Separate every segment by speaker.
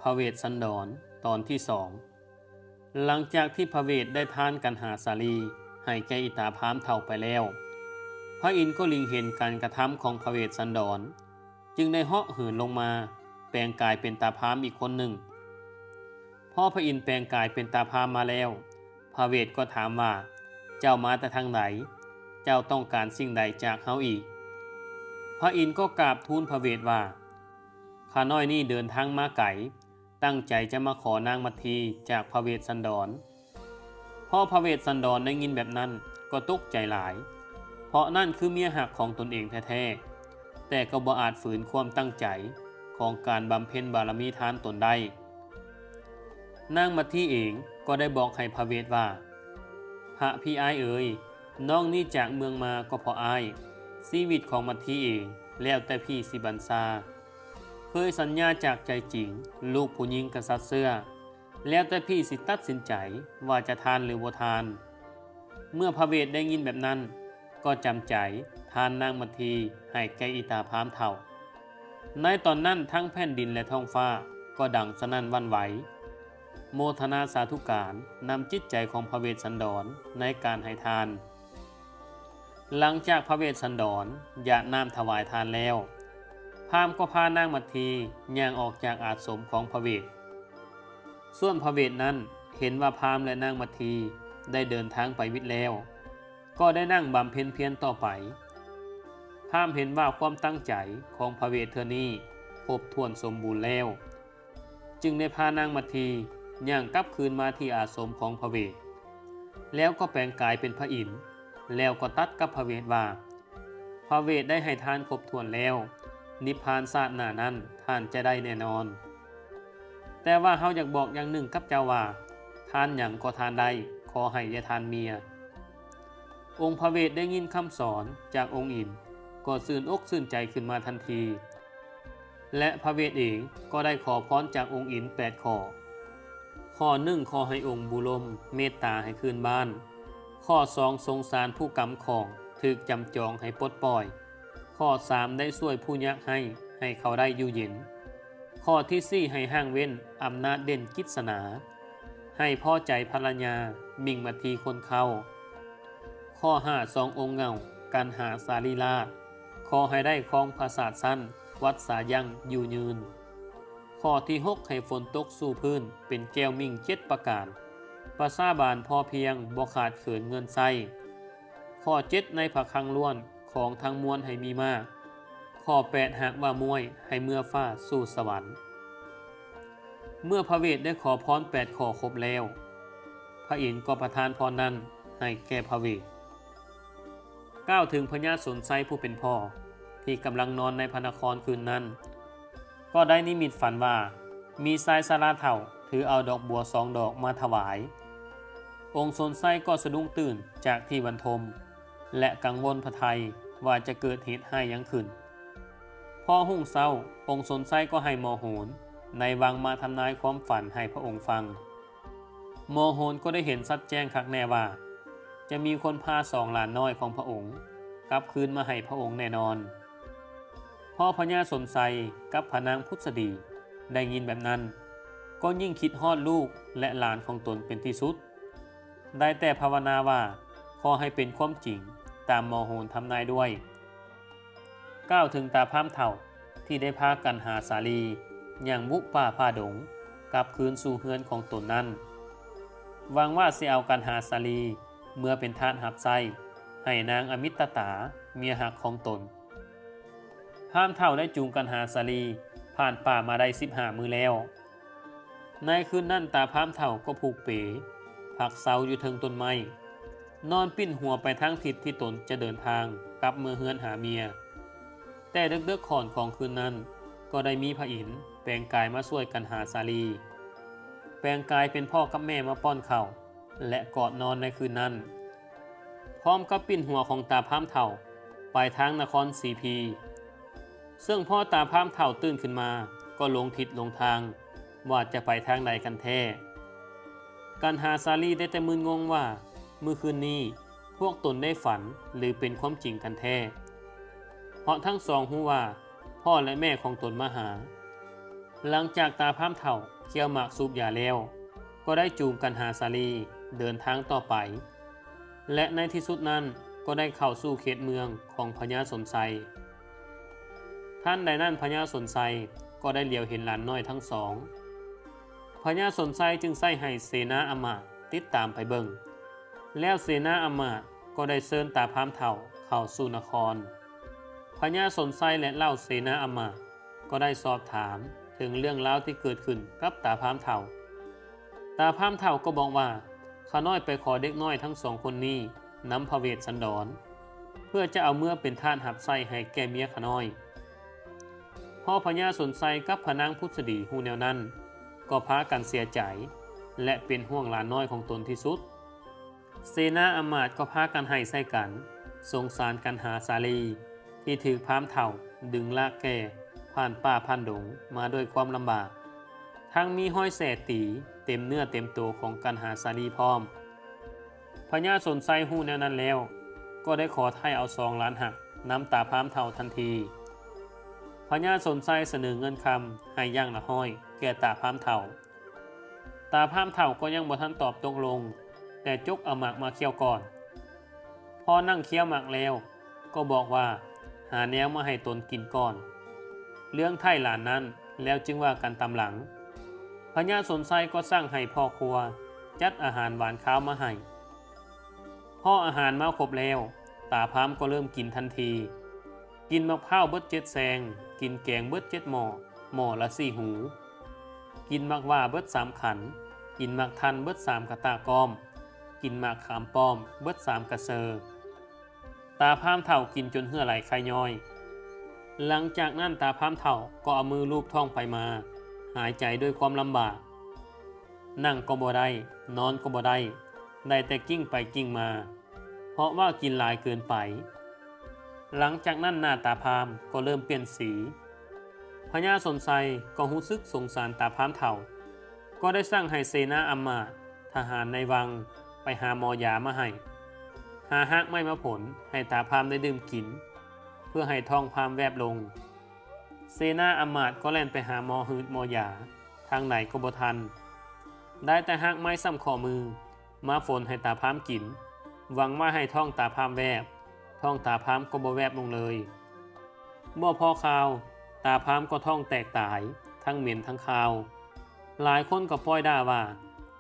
Speaker 1: พระเวสสันดรตอนที่สองหลังจากที่พระเวทได้ทานกันหาสาลีให้แก่อิตาพามเฒ่าไปแล้วพระอินทร์ก็ลิงเห็นการกระทำของพระเวสสันดรจึงได้เหาะเหินลงมาแปลงกายเป็นตาพามอีกคนหนึ่งพอพระอินทร์แปลงกายเป็นตาพามมาแล้วพระเวทก็ถามว่าเจ้ามาแต่ทางไหนเจ้าต้องการสิ่งใดจากเฮาอีกพระอินทร์ก็กราบทูลพระเวทว่าข้าน้อยนี่เดินทางมาไกลตั้งใจจะมาขอนางมัททีจากพระเวสสันดรพอพระเวสสันดรได้ยินแบบนั้นก็ตกใจหลายเพราะนั่นคือเมียหักของตนเองแท้ๆแต่ก็บ่อาจฝืนความตั้งใจของการบำเพ็ญบารมีทานตนได้นางมัททีเองก็ได้บอกให้พระเวทว่าพระพี่อ้ายเอ๋ยน้องนี่จากเมืองมาก็เพราะอ้ายชีวิตของมัททีเองแล้วแต่พี่สิบัญชาเคยสัญญาจากใจจริงลูกผู้หญิงกษัตริย์เสื้อแล้วแต่พี่สิตัดสินใจว่าจะทานหรือบ่ทานเมื่อพระเวทได้ยินแบบนั้นก็จำใจทานนางมัททีให้แก่อิตาพามเฒ่าในตอนนั้นทั้งแผ่นดินและท้องฟ้าก็ดังสนั่นหวั่นไหวโมทนาสาธุการนำจิตใจของพระเวสสันดรในการให้ทานหลังจากพระเวสสันดรหยาดน้ำถวายทานแล้วพราหมณ์ก็พานางมัททีย่างออกจากอาสมของพระเวทส่วนพระเวทนั้นเห็นว่าพราหมณ์และนางมัททีได้เดินทางไปวิทย์แล้วก็ได้นั่งบำเพ็ญเพียรต่อไปพราหมณ์เห็นว่าความตั้งใจของพระเวทเธอนี้ครบถ้วนสมบูรณ์แล้วจึงได้พานางมัททีย่างกลับคืนมาที่อาสมของพระเวทแล้วก็แปลงกายเป็นพระอินทร์แล้วก็ตัดกับพระเวทว่าพระเวทได้ให้ทานครบถ้วนแล้วนิพพานชาติหน้านั้นท่านจะได้แน่นอนแต่ว่าเฮาอยากบอกอย่างหนึ่งกับเจ้าว่าทานหยังก็ทานได้ขอให้อย่าทานเมียองค์พระเวทได้ยินคำสอนจากองค์อินทร์ก็ชื่นอกชื่นใจขึ้นมาทันทีและพระเวทเองก็ได้ขอพรจากองค์อินทร์8ข้อข้อ1ขอให้องค์บุรมเมตตาให้คืนบ้านข้อ2สงสารผู้กำของถูกจำจองให้ปลดปล่อยข้อ3ได้ช่วยผู้ยากให้เขาได้อยู่เย็นข้อที่4ให้ห่างเว้นอำนาจเด่นกิจนาให้พอใจภรรยามิ่งมัททีคนเข้าข้อ5 2องค์เงาการหาสารีราชขอให้ได้ครองปราสาทสั้นวัดสายังอยู่ยืนข้อที่6ให้ฝนตกสู่พื้นเป็นแก้วมิ่ง7ประการประสาบานพอเพียงบ่ขาดเขินเงินไส้ข้อ7ในพระคลังล้วนของทั้งมวลให้มีมากข้อ8หากว่ามวยให้เมื่อฟ้าสู่สวรรค์เมื่อพระเวทได้ขอพร8ข้อครบแล้วพระอินทร์ก็ประทานพรนั้นให้แก่พระเวทกล่าวถึงพญาสนไซผู้เป็นพ่อที่กำลังนอนในพระนครคืนนั้นก็ได้นิมิตฝันว่ามีชายชราเฒ่าถือเอาดอกบัว2 ดอกมาถวายองค์สนไซก็สะดุ้งตื่นจากที่บรรทมและกังวลพระทัยว่าจะเกิดเหตุให้ยังขึ้นพอรุ่งเช้าองค์สนไซก็ให้โมโหนในวังมาทำนายความฝันให้พระองค์ฟังโมโหนก็ได้เห็นชัดแจ้งคักแน่ว่าจะมีคนพา2 หลานน้อยของพระองค์กลับคืนมาให้พระองค์แน่นอนพอพญาสนไซกับพระนางพุทธดีได้ยินแบบนั้นก็ยิ่งคิดฮอดลูกและหลานของตนเป็นที่สุดได้แต่ภาวนาว่าขอให้เป็นความจริงตามโมโหนทำนายด้วยกล่าวถึงตาพามเฒ่าที่ได้พากันหาสาลีอย่างบุป่าผ้าดงกลับคืนสู่เฮือนของตนนั้นหวังว่าสิเอากันหาสาลีเมื่อเป็นทาสหับไส้ให้นางอมิตตาเมียหักของตนพามเฒ่าได้จูงกันหาสาลีผ่านป่ามาได้15 มื้อแล้วในคืนนั้นตาพามเฒ่าก็ผูกเป๋ผักเสาอยู่เทิงต้นไม้นอนปิ้นหัวไปทางทิศที่ตนจะเดินทางกลับเมื่อเฮือนหาเมียแต่เดึกๆก่อนของคืนนั้นก็ได้มีพระอินทร์แปลงกายมาช่วยกันหาสาลีแปลงกายเป็นพ่อกับแม่มาป้อนข้าวและกอดนอนในคืนนั้นพร้อมกับปิ้นหัวของตาพามเฒ่าไปทางนครสีพีซึ่งพ่อตาพามเฒ่าตื่นขึ้นมาก็หลงทิศหลงทางว่าจะไปทางใดกันแท้การหาสาลีได้แต่มึนงงว่าเมื่อคืนนี้พวกตนได้ฝันหรือเป็นความจริงกันแท้เพราะทั้งสองรู้ว่าพ่อและแม่ของตนมาหา หลังจากตาพร่ำเฒ่า เคี่ยวหมากสูบยาแล้วก็ได้จูงกันหาสาลีเดินทางต่อไปและในที่สุดนั้นก็ได้เข้าสู่เขตเมืองของพญาสนไซท่านใดนั้นพญาสนไซก็ได้เหลียวเห็นหลานน้อยทั้งสองพญาสนไซจึงใส่ให้เสนาอมาตย์ติดตามไปเบิ่งแล้วเสนาอมาตย์ก็ได้เชิญตาพามเฒ่าเข้าสู่นครพญาสนไซและเล่าเสนาอมาตย์ก็ได้สอบถามถึงเรื่องราวที่เกิดขึ้นกับตาพามเฒ่าตาพามเฒ่าก็บอกว่าข้าน้อยไปขอเด็กน้อยทั้งสองคนนี้นำพระเวสสันดรเพื่อจะเอาเมื่อเป็นทาสหับไส้ให้แก่เมียข้าน้อยพ่อพญาสนไซกับพระนางพุทธดีหูแนวนั้นก็พากันเสียใจและเป็นห่วงหลานน้อยของตนที่สุดเสนาอมาตย์ก็พากันให้ใส่กันสงสารกันหาสาลีที่ถือพามเฒ่าดึงลากแก่ผ่านป่าผ่านดงมาด้วยความลำบากทั้งมีห้อยแสตีเต็มเนื้อเต็มตัวของกันหาสาลีพร้อมพญาสนไซหูแนวนั้นแล้วก็ได้ขอให้เอา2 ล้านหักน้ำตาพามเฒ่าทันทีพญาสนไซเสนอเงินคำให้ย่างละห้อยแก่ตาพามเฒ่าตาพามเฒ่าก็ยังบ่ทันตอบตกลงแต่จกเอาหมากมาเคี่ยวก่อนพอนั่งเคี่ยวหมากแล้วก็บอกว่าหาแนวมาให้ตนกินก่อนเรื่องไถ่หลานนั้นแล้วจึงว่ากันตามหลังพญาสนไซก็สร้างให้พ่อครัวจัดอาหารหวานข้าวมาให้พออาหารมาครบแล้วตาพามก็เริ่มกินทันทีกินมะพร้าวเบิด7 แซงกินแกงเบิด7 หม้อหม้อละ4 หูกินมักว่าเบิด3 ขันกินมักทันเบิด3 กระตากอมกินมักขามป้อมเบิด3 กระเซอตาพามเฒ่ากินจนเหื่อไหลไข้ย้อยหลังจากนั้นตาพามเฒ่าก็เอามือลูบท้องไปมาหายใจด้วยความลำบากนั่งก็บ่ได้นอนก็บ่ได้ได้แต่กิ้งไปกิ้งมาเพราะว่ากินหลายเกินไปหลังจากนั้นหน้าตาพามก็เริ่มเปลี่ยนสีพญาสนไซก็รู้สึกสงสารตาพามเฒ่าก็ได้สั่งให้เสนาอำมาตย์ทหารในวังไปหาหมอยามาให้หาฮักไม่มาผลให้ตาพามได้ดื่มกินเพื่อให้ท้องพามแวบลงเสนาอำมาตย์ก็แล่นไปหาหมอหืดหมอยาทางไหนก็บ่ทันได้แต่ฮักไม้ซ้ำข้อมือมาฝนให้ตาพามกินหวังว่าให้ท้องตาพามแวบท้องตาพามก็บ่แวบลงเลยเมื่อพอข่าวตาพามก็ท้องแตกตายทั้งเหม็นทั้งคาวหลายคนก็ป้อยด่าว่า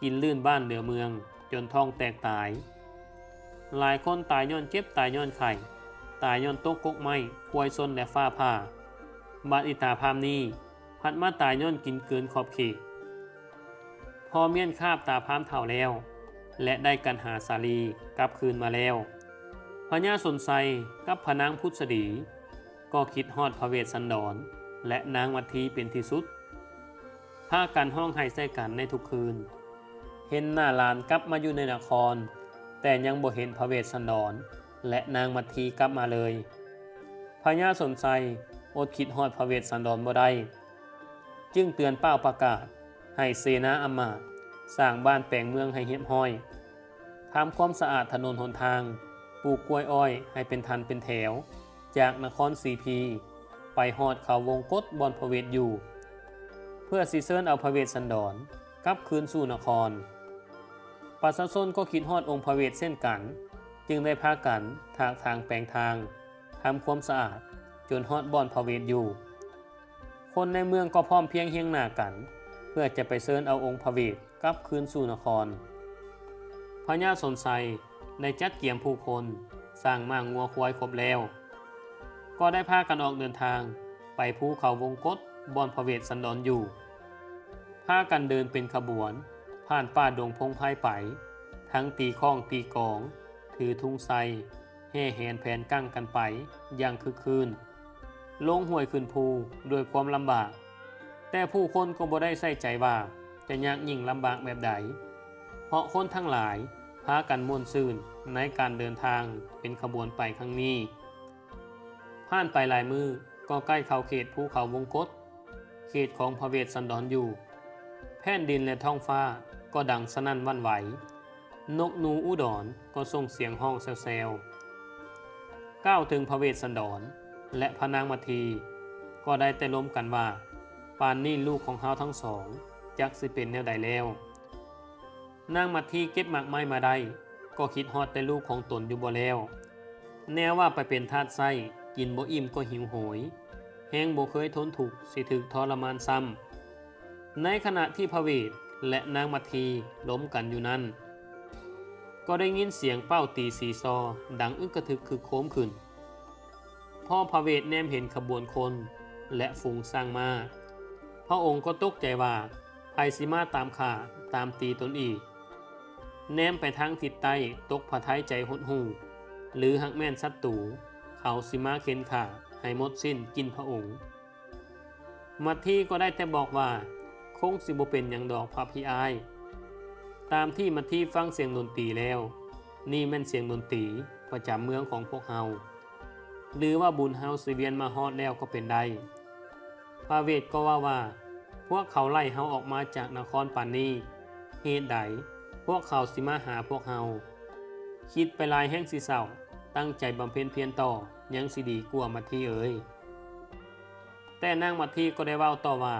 Speaker 1: กินลื่นบ้านเหลือเมืองจนท้องแตกตายหลายคนตายย้อนเจ็บตายย้อนไข่ตายย้อนตกกกไม้ป่วยซนและฟ้าผ่าบาดอิตาพามนี้พัดมาตายย้อนกินเกินขอบเขตพอเมียนคาบตาพามเฒ่าแล้วและได้กันหาสาลีกลับคืนมาแล้วพญาสนไซกับพระนางพุทธดีก็คิดฮอดพระเวสสันดรและนางวัทธีเป็นที่สุดพากันห้องไห้ใส่กันในทุกคืนเห็นหน้าหลานกลับมาอยู่ในนครแต่ยังบ่เห็นพระเวสสันดรและนางวัทธีกลับมาเลยพญาสนไซอดคิดฮอดพระเวสสันดรบ่ได้จึงเตือนเป้าประกาศให้เสนาอำมาตย์สร้างบ้านแปลงเมืองให้เรียบร้อยทำความสะอาดถนนหนทางปลูกกล้วยอ้อยให้เป็นทันเป็นแถวจากนครสีพีไปฮอดเขาวงกฏบอนพระเวทอยู่เพื่อสิเชิญเอาพระเวสสันดรกลับคืนสู่นครประชาชนก็คิดฮอดองค์พระเวทเช่นกันจึงได้พากันถากทางแปลงทางทำความสะอาดจนฮอดบอนพระเวทอยู่คนในเมืองก็พร้อมเพียงเฮียงหน้ากันเพื่อจะไปเชิญเอาองค์พระเวทกลับคืนสู่นครพญาสนไซได้จัดเกียมผู้คนสร้างม้างัวควายครบแล้วก็ได้พากันออกเดินทางไปภูเขาวงกฏบอนพระเวสสันดรอยู่พากันเดินเป็นขบวนผ่านป่าดงพงไพ่ไปทั้งตีข้องตีกองถือทุ่งไซแห่แหนแผนกั้งกันไปอย่างคึกคืนลงห้วยขึ้นภูด้วยความลำบากแต่ผู้คนก็บ่ได้ใส่ใจว่าจะยากยิ่งลำบากแบบใดเพราะคนทั้งหลายพากันม่วนซื่นในการเดินทางเป็นขบวนไปครั้งนี้ผ่านไปหลายมือก็ใกล้เข้าเขตภูเขาวงกฏเขตของพระเวสสันดรอยู่แผ่นดินและท้องฟ้าก็ดังสนั่นหวั่นไหวนกนูอุดรก็ส่งเสียงห้องแซวๆก้าวถึงพระเวสสันดรและพระนางมัทธีก็ได้แต่ล้มกันว่าปานนี้ลูกของเฮาทั้งสอง จักสิเป็นแนวใดแล้วนางมัททีเก็บหมากไม้มาได้ก็คิดฮอดแต่ลูกของตนอยู่บ่แล้วแน่ว่าไปเป็นทาสไส้กินบ่อิ่มก็หิวโหยแฮงบ่เคยทนทุกข์สิถึกทรมานซ้ำในขณะที่พระเวทและนางมัททีล้มกันอยู่นั้นก็ได้ยินเสียงเป้าตีสีซอดังอึกกระทึกคือโค้มขึ้นพ่อพระเวทแนมเห็นขบวนคนและฝูงสร้างมาพระองค์ก็ตกใจว่าไผสิมาตามข่าตามตีตนอีกแนมไปทางทิศใต้ตกพระทัยใจหดหู่หรือหักแม่นศัตรูเขาสิมาเข็นข่าให้หมดสิ้นกินพระองค์มัททีก็ได้แต่บอกว่าคงสิบ่เป็นหยังดอกพระพี่อายตามที่มัททีฟังเสียงดนตรีแล้วนี่แม่นเสียงดนตรีประจำเมืองของพวกเฮาหรือว่าบุญเฮาสิเวียนมาฮอดแล้วก็เป็นได้พระเวทก็ว่าพวกเขาไล่เฮาออกมาจากนครปานนี้เหตุใดพวกเขาสิมาหาพวกเฮาคิดไปลายแห้งสิเศร้าตั้งใจบำเพ็ญเพียรต่อยังสิดีกว่ามัททีเอ๋ยแต่นางมัททีก็ได้เว้าต่อว่า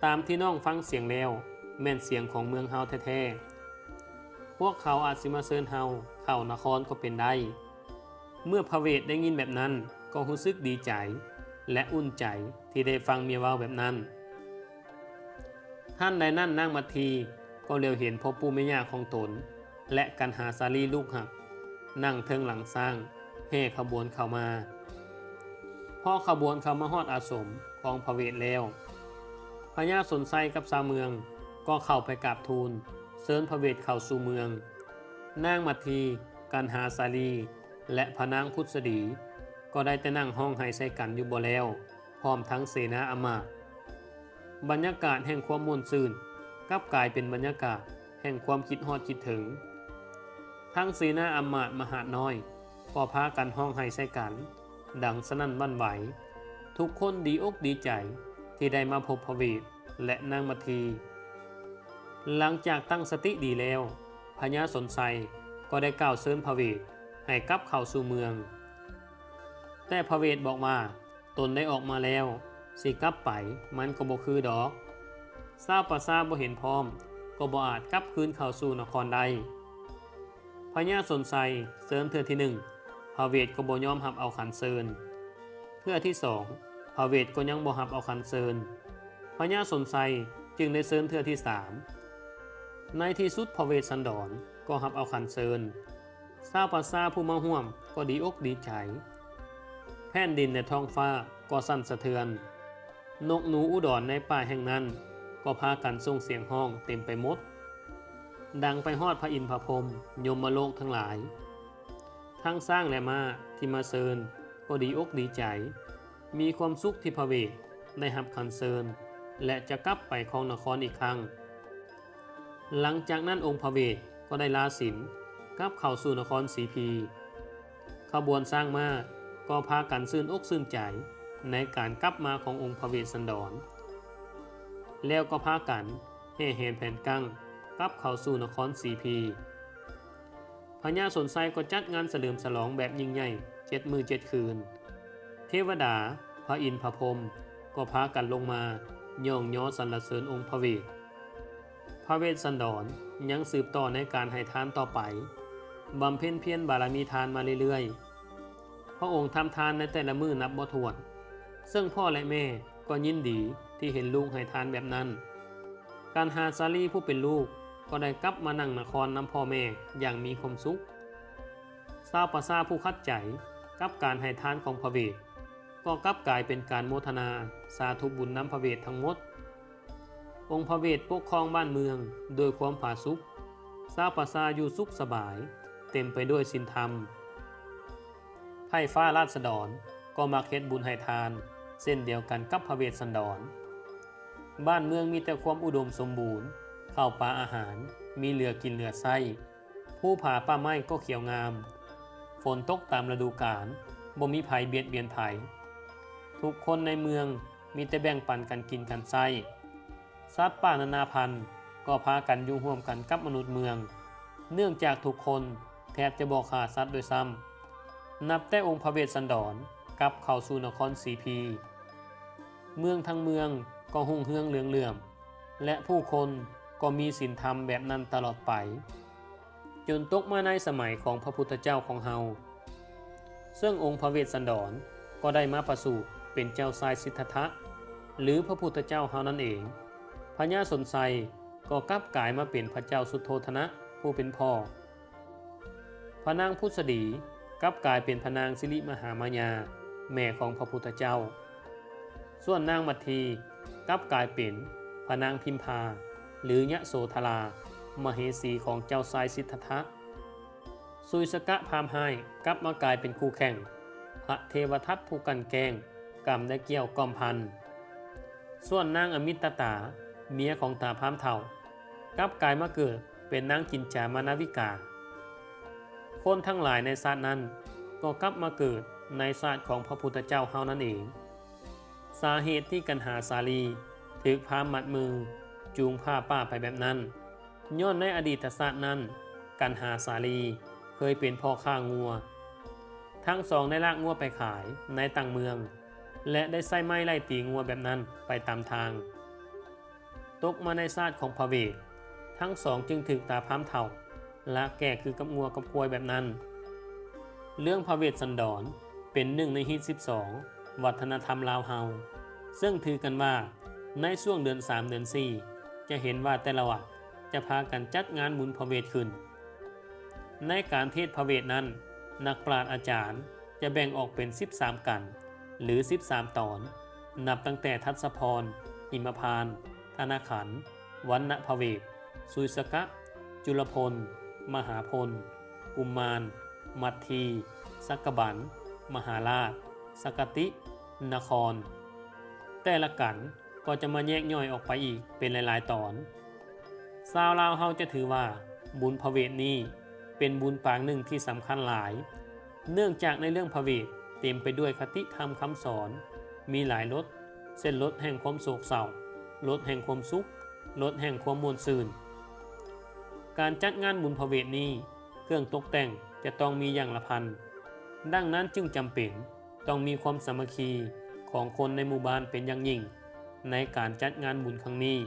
Speaker 1: ตามที่น้องฟังเสียงแล้วแม่นเสียงของเมืองเฮาแท้ๆพวกเขาอาจสิมาเชิญเฮาเข้านครก็เป็นได้เมื่อพระเวทได้ยินแบบนั้นก็รู้สึกดีใจและอุ่นใจที่ได้ฟังเมียเว้าแบบนั้นท่านใดนั้นนางมัททีก็เลียวเห็นพ่อปู่แม่ย่าของตนและกันหาสาลีลูกหักนั่งเทิงหลังสร้างแห่ขบวนเข้ามาพอขบวนเข้ามาฮอดอาสมของพระเวทแล้วพญาสนไซกับชาวเมืองก็เข้าไปกราบทูลเชิญพระเวทเข้าสู่เมืองนางมัททีกันหาสาลีและพระนางพุทธดีก็ได้แต่นั่งห้องไห้ใส่กันอยู่บ่แล้วพร้อมทั้งเสนาอมาตย์บรรยากาศแห่งความม่วนซื่นกลับกลายเป็นบรรยากาศแห่งความคิดฮอดคิดถึงทั้งเสนาอมาตย์มหาดน้อยก็พากันห้องไห้ใส่กันดังสนั่นหวั่นไหวทุกคนดีอกดีใจที่ได้มาพบพระเวทและนางมัททีหลังจากตั้งสติดีแล้วพญาสนไซก็ได้กล่าวเชิญพระเวทให้กลับเข้าสู่เมืองแต่พระเวทบอกว่าตนได้ออกมาแล้วสิกลับไปมันก็บ่คือดอกทราบประสาบ่เห็นพร้อมก็บ่อาจกลับคืนเข้าสู่นครได้พญาสนไซเชิญเทื่อที่หนึ่งพระเวทก็บ่ยอมรับเอาขันเชิญเทื่อที่สองพระเวทก็ยังบ่รับเอาขันเชิญพญาสนไซจึงได้เชิญเทื่อที่สามในที่สุดพระเวสสันดรก็รับเอาขันเชิญทราบประสาผู้มาร่วมก็ดีอกดีใจแผ่นดินในท้องฟ้าก็สั่นสะเทือนนกหนูอุดรในป่าแห่งนั้นก็พากันส่งเสียงห้องเต็มไปหมดดังไปฮอดพระอินทร์พระพรหมยมโลกทั้งหลายทั้งสร้างและมาที่มาเชิญก็ดีอกดีใจมีความสุขที่พระเวทได้รับขันเชิญและจะกลับไปครองนครอีกครั้งหลังจากนั้นองค์พระเวทก็ได้ลาสินกลับเข้าสู่นครศรีพีขบวนสร้างมาก็พากันซื่นอกซื่นใจในการกลับมาขององค์พระเวสสันดรแล้วก็พากันแห่แหนแผ่นกั้งกลับเข้าสู่นครศรีพีพญาสนไซก็จัดงานเฉลิมฉลองแบบยิ่งใหญ่7 มื้อ 7 คืนเทวดาพระอินทร์พระพรหมก็พากันลงมาย่องย้อสรรเสริญองค์พระเวทพระเวสสันดรยังสืบต่อในการให้ทานต่อไปบำเพ็ญเพียรบารมีทานมาเรื่อยๆพระองค์ทำทานในแต่ละมื้อนับบ่ถ้วนซึ่งพ่อและแม่ก็ยินดีที่เห็นลูกให้ทานแบบนั้นการหาสาลีผู้เป็นลูกก็ได้กลับมานั่งนครนำพ่อแม่อย่างมีความสุขชาวประสาผู้คัดใจกับการให้ทานของพระเวทก็กลับกลายเป็นการโมทนาสาธุบุญนำพระเวททั้งหมดองค์พระเวทปกครองบ้านเมืองโดยความผาสุกชาวประสาอยู่สุขสบายเต็มไปด้วยศีลธรรมไพร่ฟ้าราษฎรก็มาเฮ็ดบุญให้ทานเส้นเดียวกันกับพระเวสสันดรบ้านเมืองมีแต่ความอุดมสมบูรณ์ข้าวปลาอาหารมีเหลือกินเหลือใช้ผู้ผาป่าไม้ก็เขียวงามฝนตกตามฤดูกาลบ่มีภัยเบียดเบียนภัยทุกคนในเมืองมีแต่แบ่งปันกันกินกันใช้สัตว์ป่านานาพันธุ์ก็พากันอยู่ร่วมกันกับมนุษย์เมืองเนื่องจากทุกคนแทบจะบ่ฆ่าสัตว์โดยซ้ำนับแต่องค์พระเวสสันดรกลับเข้าสู่นครศรีพีเมืองทั้งเมืองก็หุ่งเฮืองเหลืองเหลื่อม และผู้คนก็มีศีลธรรมแบบนั้นตลอดไปจนตกมาในสมัยของพระพุทธเจ้าของเฮาซึ่งองค์พระเวสสันดรก็ได้มาประสูติเป็นเจ้าชายสิทธัตถะหรือพระพุทธเจ้าเฮานั่นเองพญาสนไซก็กลับกลายมาเป็นพระเจ้าสุโธทนะผู้เป็นพ่อพระนางพุทธดีกลับกลายเป็นพระนางสิริมหามายาแม่ของพระพุทธเจ้าส่วนนางมัทธีกลับกลายเป็นพระนางพิมพาหรือยะโสธรามเหสีของเจ้าชายสิทธัตถะสุยสกะพามไห้กลับมากลายเป็นคู่แข่งพระเทวทัตผู้กันแกล้งกรรมได้เกี่ยวกอมพันส่วนนางอมิตตาเมียของตาพามเฒ่ากลับกลายมาเกิดเป็นนางกินจามนาวิกาคนทั้งหลายในศาสตร์นั้นก็กลับมาเกิดในศาสตร์ของพระพุทธเจ้าเฮานั่นเองสาเหตุที่กันหาสาลีถึกพามมัดมือจูงผ้าป้าไปแบบนั้นย้อนในอดีตศาสตร์นั้นกันหาสาลีเคยเป็นพ่อค้างัวทั้งสองได้ลากงัวไปขายในต่างเมืองและได้ใส่ไม้ไล่ตีงัวแบบนั้นไปตามทางตกมาในศาสตร์ของพระเวททั้งสองจึงถึกตาพามเฒ่าและแก่คือกับงัวกับควายแบบนั้นเรื่องพระเวสสันดรเป็นหนึ่งในฮิต12วัฒนธรรมลาวเฮาซึ่งถือกันว่าในช่วงเดือน3เดือน4จะเห็นว่าแต่ละวัดจะพากันจัดงานบุญพระเวทขึ้นในการเทศพระเวทนั้นนักปราชญ์อาจารย์จะแบ่งออกเป็น13กันหรือ13ตอนนับตั้งแต่ทัศพรหิมพานต์ธนาขันธ์วรรณพระเวทสุยสกะจุลพลมหาพลกุมมารมัทธีสักกบันมหาราชสกตินครแต่ละกันก็จะมาแยกย่อยออกไปอีกเป็นหลายๆตอนชาวลาวเฮาจะถือว่าบุญพระเวทนี้เป็นบุญปางหนึ่งที่สำคัญหลายเนื่องจากในเรื่องพระเวทเต็มไปด้วยคติธรรมคำสอนมีหลายรสเช่นรสแห่งความโศกเศร้ารสแห่งความสุขรสแห่งความม่วนซื่นการจัดงานบุญพระเวทนี้เครื่องตกแต่งจะต้องมีอย่างละพันดังนั้นจึงจำเป็นต้องมีความสามัคคีของคนในหมู่บ้านเป็นอย่างยิ่งในการจัดงานบุญครั้งนี้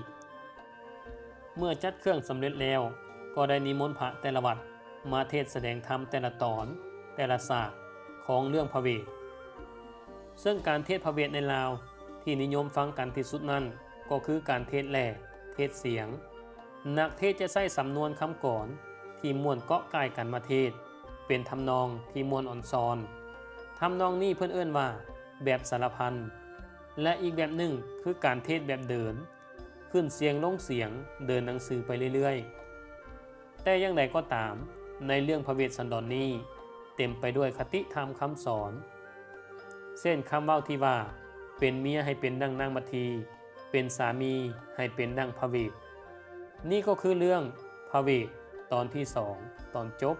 Speaker 1: เมื่อจัดเครื่องสำเร็จแล้วก็ได้นิมนต์พระแต่ละวัดมาเทศแสดงธรรมแต่ละตอนแต่ละศาสตร์ของเรื่องพระเวทซึ่งการเทศพระเวทในลาวที่นิยมฟังกันที่สุดนั้นก็คือการเทศแหล่เทศเสียงนักเทศจะใช้สำนวนคำกรที่ม่วนเกาะกายกันมาเทศเป็นทำนองที่ม่วนอ่อนซอนทำนองนี้เพิ่นเอิ้นว่าแบบสารพันและอีกแบบหนึ่งคือการเทศแบบเดินขึ้นเสียงลงเสียงเดินหนังสือไปเรื่อยๆแต่อย่างไรก็ตามในเรื่องพระเวสสันดรนี้เต็มไปด้วยคติธรรมคำสอนเช่นคำเว้าที่ว่าเป็นเมียให้เป็นดังนางมัทธีเป็นสามีให้เป็นดังพระเวทนี่ก็คือเรื่องพระเวทตอนที่2ตอนจบ